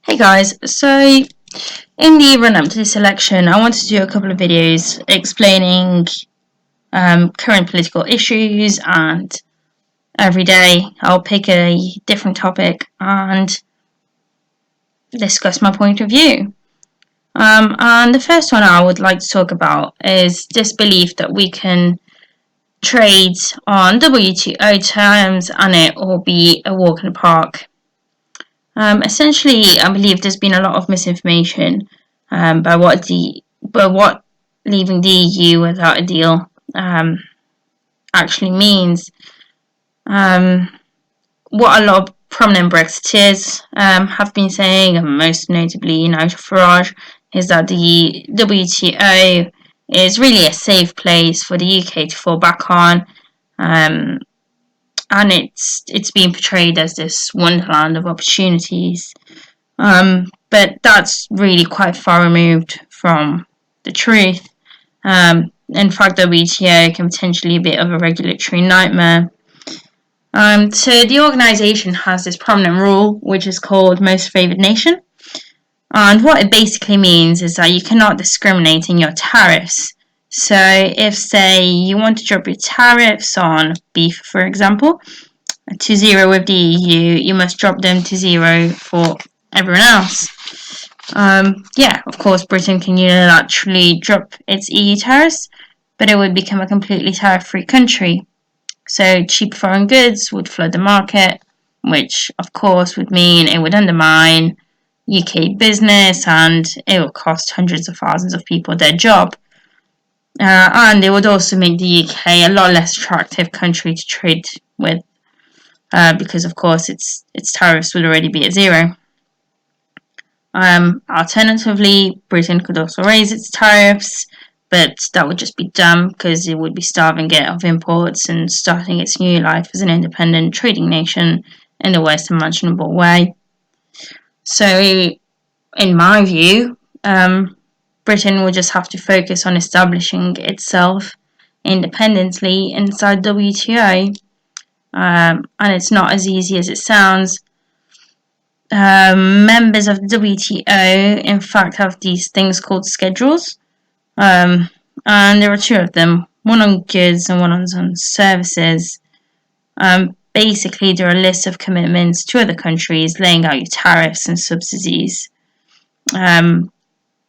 Hey guys, so in the run up to this election, I wanted to do a couple of videos explaining current political issues, and every day I'll pick a different topic and discuss my point of view. And the first one I would like to talk about is this belief that we can trade on WTO terms and it will be a walk in the park. Essentially, I believe there's been a lot of misinformation by what leaving the EU without a deal actually means. What a lot of prominent Brexiteers have been saying, and most notably Nigel Farage, is that the WTO is really a safe place for the UK to fall back on. And it's being portrayed as this wonderland of opportunities. But that's really quite far removed from the truth. In fact, the WTO can potentially be a bit of a regulatory nightmare. So the organisation has this prominent rule, which is called Most Favoured Nation. And what it basically means is that you cannot discriminate in your tariffs. So if, say, you want to drop your tariffs on beef, for example, to zero with the EU, you must drop them to zero for everyone else. Of course, Britain can unilaterally drop its EU tariffs, but it would become a completely tariff-free country. So cheap foreign goods would flood the market, which, of course, would mean it would undermine UK business and it would cost hundreds of thousands of people their job. And it would also make the UK a lot less attractive country to trade with, because, of course, its tariffs would already be at zero. Alternatively, Britain could also raise its tariffs, but that would just be dumb because it would be starving it of imports and starting its new life as an independent trading nation in the worst imaginable way. So, in my view, Britain will just have to focus on establishing itself independently inside WTO. And it's not as easy as it sounds. Members of the WTO, in fact, have these things called schedules. And there are two of them, one on goods and one on services. Basically, there are lists of commitments to other countries laying out your tariffs and subsidies.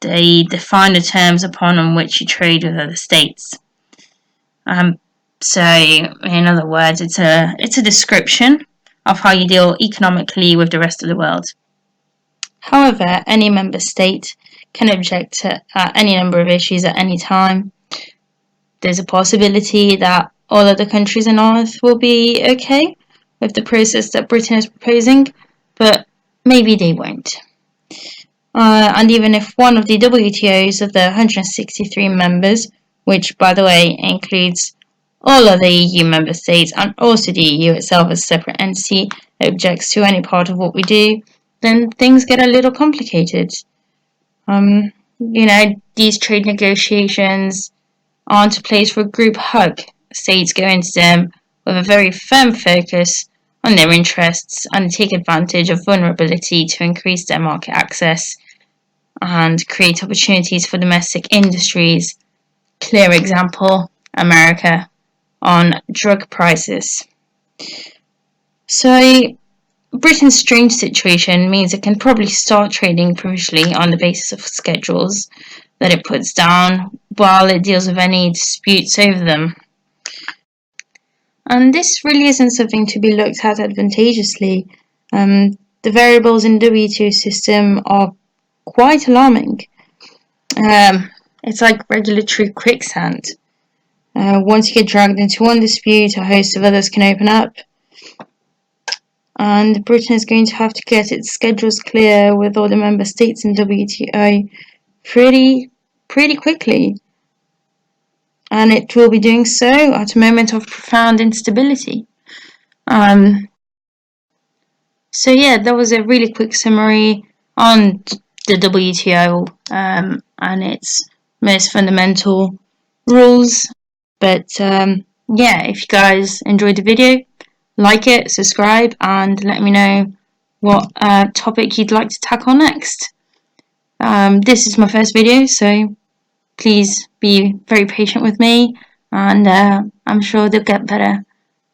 They define the terms upon which you trade with other states. So, in other words, it's a description of how you deal economically with the rest of the world. However, any member state can object to any number of issues at any time. There's a possibility that all other countries on Earth will be okay with the process that Britain is proposing, but maybe they won't. And even if one of the WTOs of the 163 members, which, by the way, includes all other EU member states and also the EU itself as a separate entity, objects to any part of what we do, then things get a little complicated. These trade negotiations aren't a place for a group hug. States go into them with a very firm focus on their interests and take advantage of vulnerability to increase their market access and create opportunities for domestic industries. Clear example, America on drug prices. So Britain's strange situation means it can probably start trading provisionally on the basis of schedules that it puts down while it deals with any disputes over them. And this really isn't something to be looked at advantageously. The variables in the WTO system are quite alarming. It's like regulatory quicksand. Once you get dragged into one dispute, a host of others can open up. And Britain is going to have to get its schedules clear with all the member states in WTO pretty quickly. And it will be doing so at a moment of profound instability. So that was a really quick summary on the WTO and its most fundamental rules. But if you guys enjoyed the video, like it, subscribe, and let me know what topic you'd like to tackle next. This is my first video, so please be very patient with me, and I'm sure they'll get better